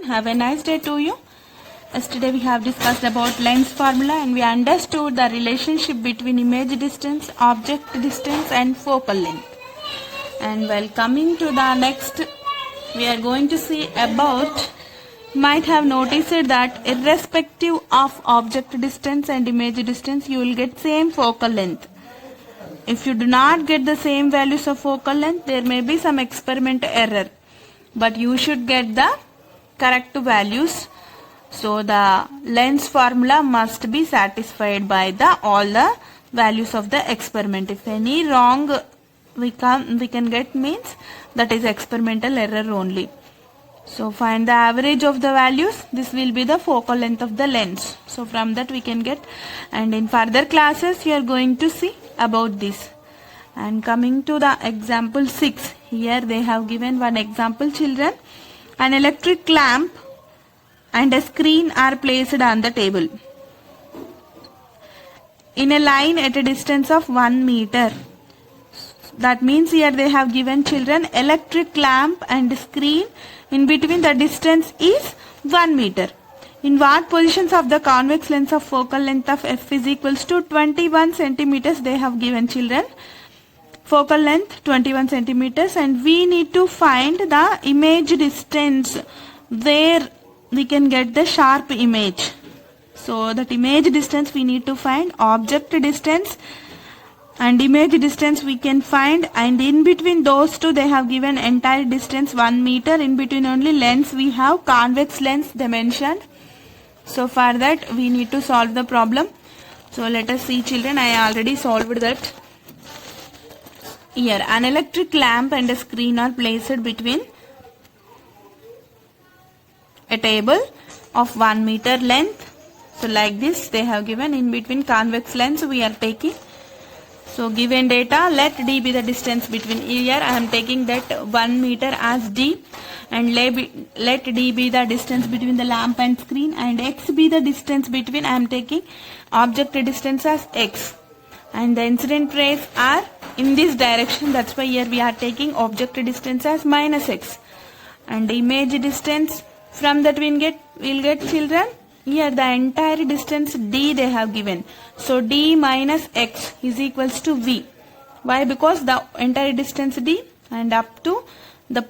Have a nice day to you. Yesterday we have discussed about length formula and we understood the relationship between image distance, object distance and focal length. And while coming to the next, we are going to see about, might have noticed that irrespective of object distance and image distance, you will get same focal length. If you do not get the same values of focal length, there may be some experimental error, but you should get the correct values. So the length formula must be satisfied by all the values of the experiment. If any wrong we can get, means that is experimental error only. So find the average of the values. This will be the focal length of the lens. So from that we can get, and in further classes you are going to see about this. And coming to the example 6, here they have given one example, children. An electric lamp and a screen are placed on the table in a line at a distance of 1 meter. That means here they have given, children, electric lamp and screen, in between the distance is 1 meter. In what positions of the convex lens of focal length of f is equals to 21 centimeters they have given, children. Focal length 21 centimeters, and we need to find the image distance where we can get the sharp image. So that image distance we need to find, object distance and image distance we can find, and in between those two they have given entire distance 1 meter. In between only lens we have convex lens they mentioned. So for that we need to solve the problem. So let us see, children, I already solved that. Here an electric lamp and a screen are placed between a table of 1 meter length. So like this they have given, in between convex lens we are taking. So given data, let d be the distance between, here I am taking that 1 meter as d, and let d be the distance between the lamp and screen, and x be the distance between, I am taking object distance as x, and the incident rays are in this direction, that's why here we are taking object distance as minus x, and the image distance, from that we'll get, children, here the entire distance d they have given. So d minus x is equals to v. Why? Because the entire distance d and up to the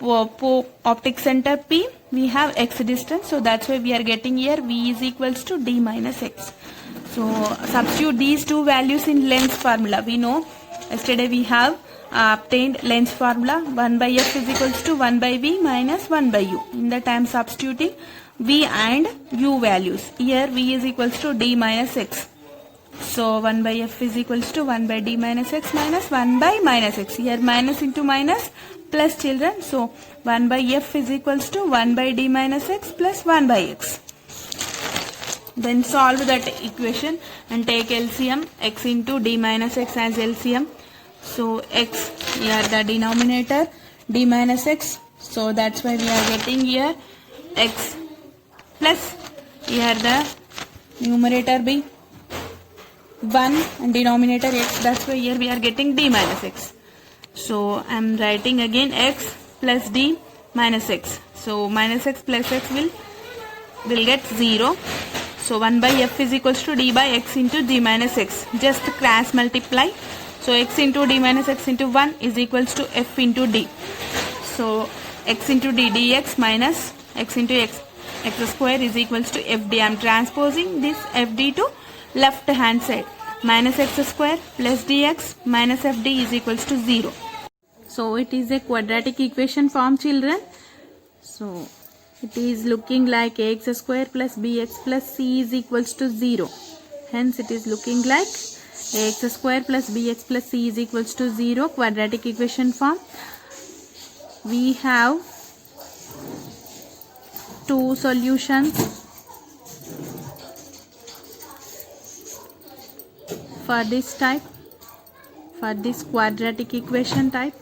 optic center p we have x distance. So that's why we are getting here v is equals to d minus x. So substitute these two values in length formula. We know yesterday we have obtained length formula, 1 by f is equals to 1 by v minus 1 by u. In that I am substituting v and u values. Here v is equals to d minus x. So 1 by f is equals to 1 by d minus x minus 1 by minus x. Here minus into minus plus, children. So 1 by f is equals to 1 by d minus x plus 1 by x. Then solve that equation and take LCM, x into d minus x as LCM. So x, here the denominator d minus x. So that's why we are getting here x plus, here the numerator be 1 and denominator x, that's why here we are getting d minus x. So I am writing again x plus d minus x. So minus x plus x will get 0. So 1 by f is equals to d by x into d minus x. Just cross multiply. So x into d minus x into 1 is equals to f into d. So x into d dx minus x into x square is equals to fd. I am transposing this fd to left hand side. Minus x square plus dx minus fd is equals to 0. So it is a quadratic equation form, children. So it is looking like ax square plus bx plus c is equals to 0. Hence it is looking like ax square plus bx plus c is equals to 0, quadratic equation form. We have two solutions for this type, for this quadratic equation type.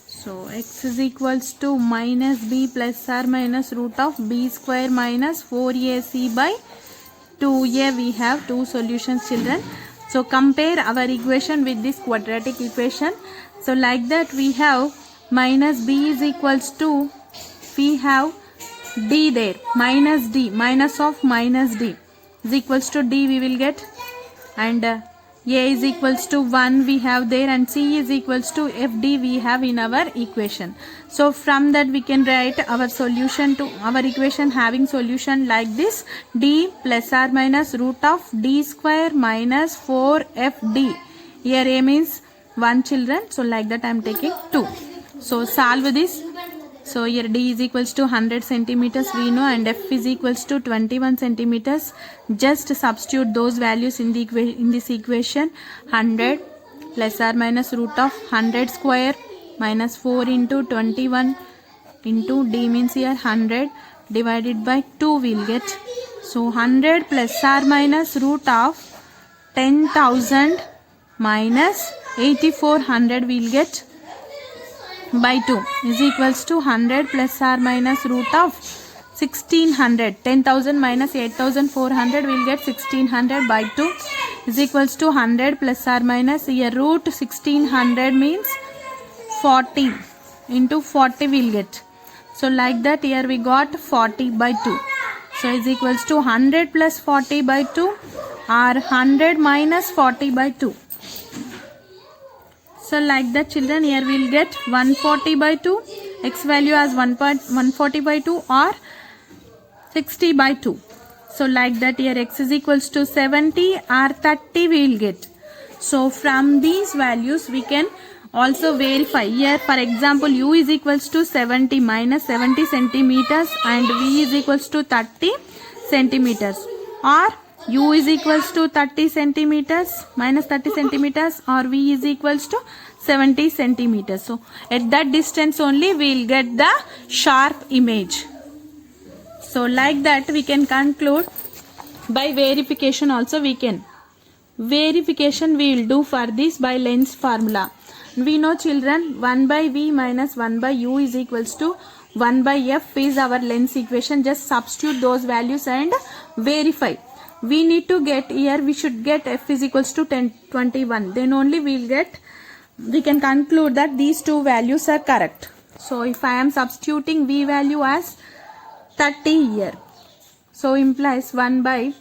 So x is equals to minus b plus or minus root of b square minus 4ac by 2a. We have two solutions, children. So compare our equation with this quadratic equation. So like that we have minus b is equals to, we have d there, minus d, minus of minus d is equals to d we will get, and a is equals to 1 we have there, and c is equals to fd we have in our equation. So from that we can write our solution to our equation having solution like this: d plus or minus root of d square minus 4fd. Here a means 1 children, so like that I am taking 2. So solve this. So here d is equals to 100 centimeters we know, and f is equals to 21 centimeters. Just substitute those values in the in this equation. 100 plus or minus root of 100 square minus 4 into 21 into d means here 100 divided by 2 we'll get. So 100 plus or minus root of 10,000 minus 8400 we'll get by 2 is equals to 100 plus or minus root of 1600. 10,000 minus 8,400 will get 1600 by 2 is equals to 100 plus or minus, here root 1600 means 40 into 40 will get. So like that here we got 40 by 2. So is equals to 100 plus 40 by 2 or 100 minus 40 by 2. So like that children, here we will get 140 by 2, x value as 140 by 2 or 60 by 2. So like that here x is equals to 70 or 30 we will get. So from these values we can also verify. Here for example u is equals to 70 minus 70 centimeters and v is equals to 30 centimeters, or u is equals to 30 centimeters minus 30 centimeters, or v is equals to 70 centimeters. So at that distance only we will get the sharp image. So like that we can conclude. By verification also we can. Verification we will do for this by Lenz formula. We know children 1 by v minus 1 by u is equals to 1 by f is our Lenz equation. Just substitute those values and verify. We need to get, here we should get f is equals to 21. Then only we will get, we can conclude that these two values are correct. So if I am substituting v value as 30 here, so implies 1 by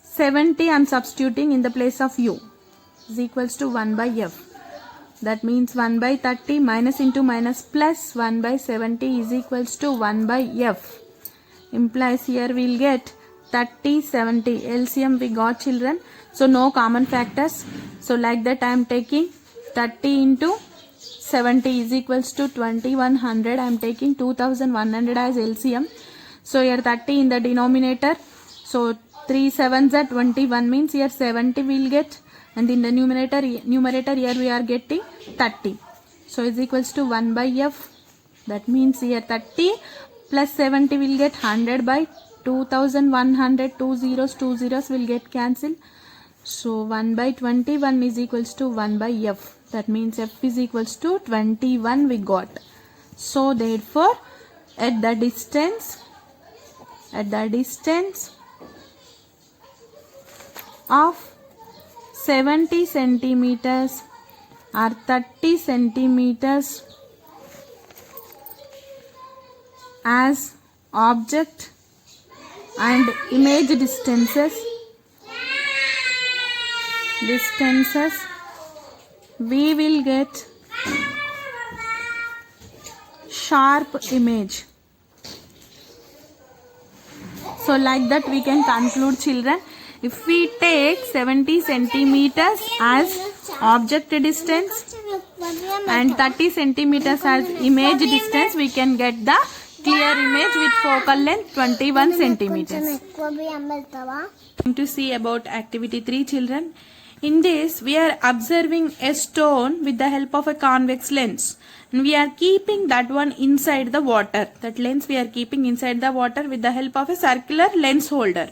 70 I am substituting in the place of u is equals to 1 by f. That means 1 by 30 minus into minus plus 1 by 70 is equals to 1 by f. Implies here we will get 30, 70. LCM we got children. So no common factors. So like that I am taking 30 into 70 is equals to 2100. I am taking 2100 as LCM. So here 30 in the denominator. So 3 7s are 21 means here 70 we will get. And in the numerator here we are getting 30. So is equals to 1 by f. That means here 30 plus 70 will get 100 by 2100. 2 zeros will get cancelled. So 1 by 21 is equals to 1 by f. That means f is equals to 21 we got. So therefore at the distance of 70 centimeters or 30 centimeters as object and image distances, we will get sharp image. So like that we can conclude children. If we take 70 centimeters as object distance and 30 centimeters as image distance, we can get the clear image with focal length 21 centimeters. To see about activity 3 children. In this we are observing a stone with the help of a convex lens. And we are keeping that one inside the water. That lens we are keeping inside the water with the help of a circular lens holder.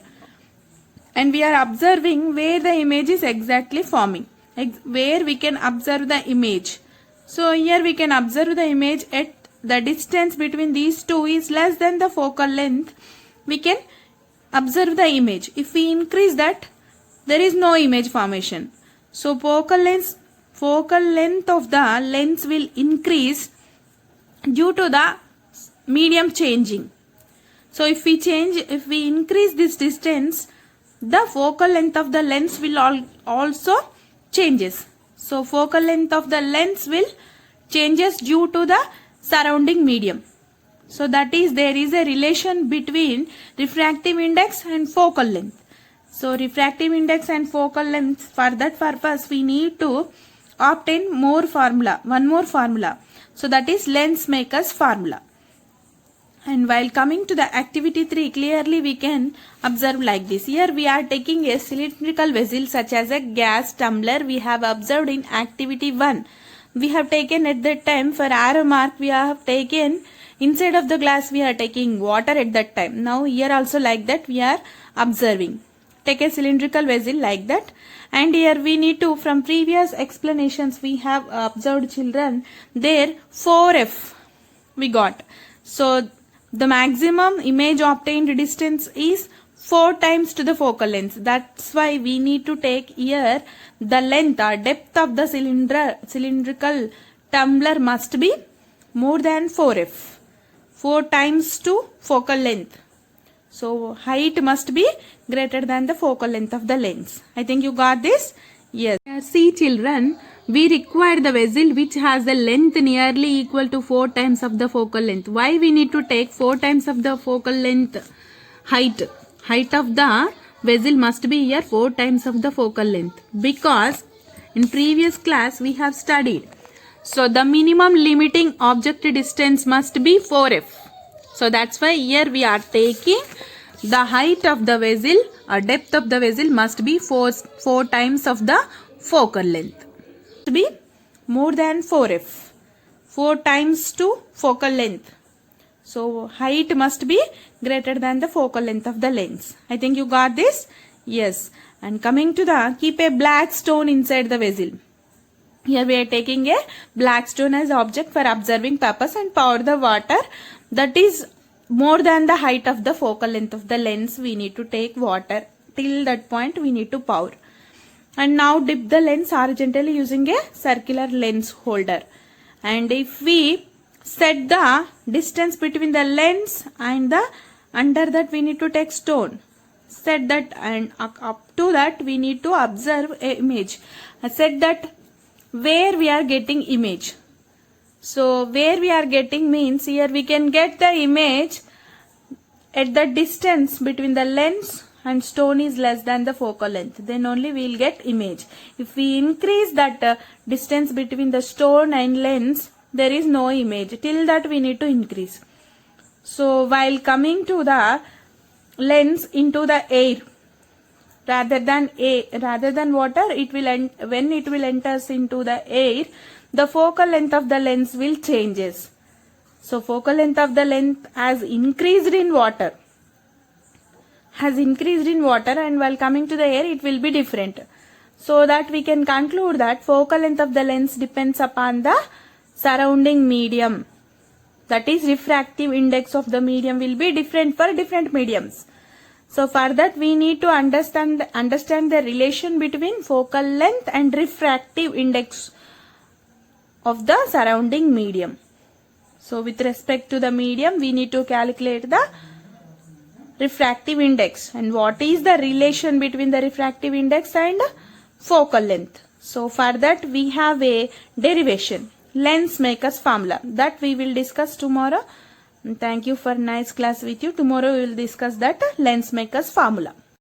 And we are observing where the image is exactly forming, where we can observe the image. So here we can observe the image at the distance between these two is less than the focal length. We can observe the image. If we increase that, there is no image formation. So focal length focal length of the lens will increase due to the medium changing. So if we increase this distance, the focal length of the lens will also changes. So focal length of the lens will changes due to the surrounding medium. So that is, there is a relation between refractive index and focal length. So refractive index and focal length, for that purpose we need to obtain one more formula. So that is Lensmaker's formula. And while coming to the activity 3, clearly we can observe like this. Here we are taking a cylindrical vessel such as a gas tumbler. We have observed in activity 1. We have taken at that time, for arrow mark, we have taken inside of the glass, we are taking water at that time. Now here also like that we are observing. Take a cylindrical vessel like that. And here we need to, from previous explanations we have observed children, there 4f we got. So the maximum image obtained distance is 4 times to the focal length. That's why we need to take here the length or depth of the cylindrical tumbler must be more than 4f. 4 times to focal length. So height must be greater than the focal length of the lens. I think you got this? Yes. See children, we require the vessel which has the length nearly equal to 4 times of the focal length. Why we need to take 4 times of the focal length height? Height of the vessel must be here 4 times of the focal length. Because in previous class we have studied. So the minimum limiting object distance must be 4f. So that's why here we are taking the height of the vessel or depth of the vessel must be 4 times of the focal length. To be more than 4f. 4 times to focal length. So height must be greater than the focal length of the lens. I think you got this? Yes. And coming to the, keep a black stone inside the vessel. Here we are taking a black stone as object for observing purpose and pour the water. That is more than the height of the focal length of the lens. We need to take water. Till that point we need to pour. And now dip the lens horizontally using a circular lens holder. And if we set the distance between the lens and the, under that we need to take stone. Set that, and up to that we need to observe a image. Set that where we are getting image. So where we are getting means here we can get the image at the distance between the lens and stone is less than the focal length. Then only we will get image. If we increase that distance between the stone and lens, there is no image. Till that we need to increase. So while coming to the lens into the air, rather than water, it will when it will enters into the air, the focal length of the lens will changes. So focal length of the lens has increased in water. And while coming to the air it will be different. So that we can conclude that focal length of the lens depends upon the surrounding medium. That is, refractive index of the medium will be different for different mediums. So for that we need to understand the relation between focal length and refractive index of the surrounding medium. So with respect to the medium we need to calculate the refractive index. And what is the relation between the refractive index and focal length? So for that we have a derivation, Lensmaker's formula, that we will discuss tomorrow. Thank you for nice class with you. Tomorrow we will discuss that Lensmaker's formula.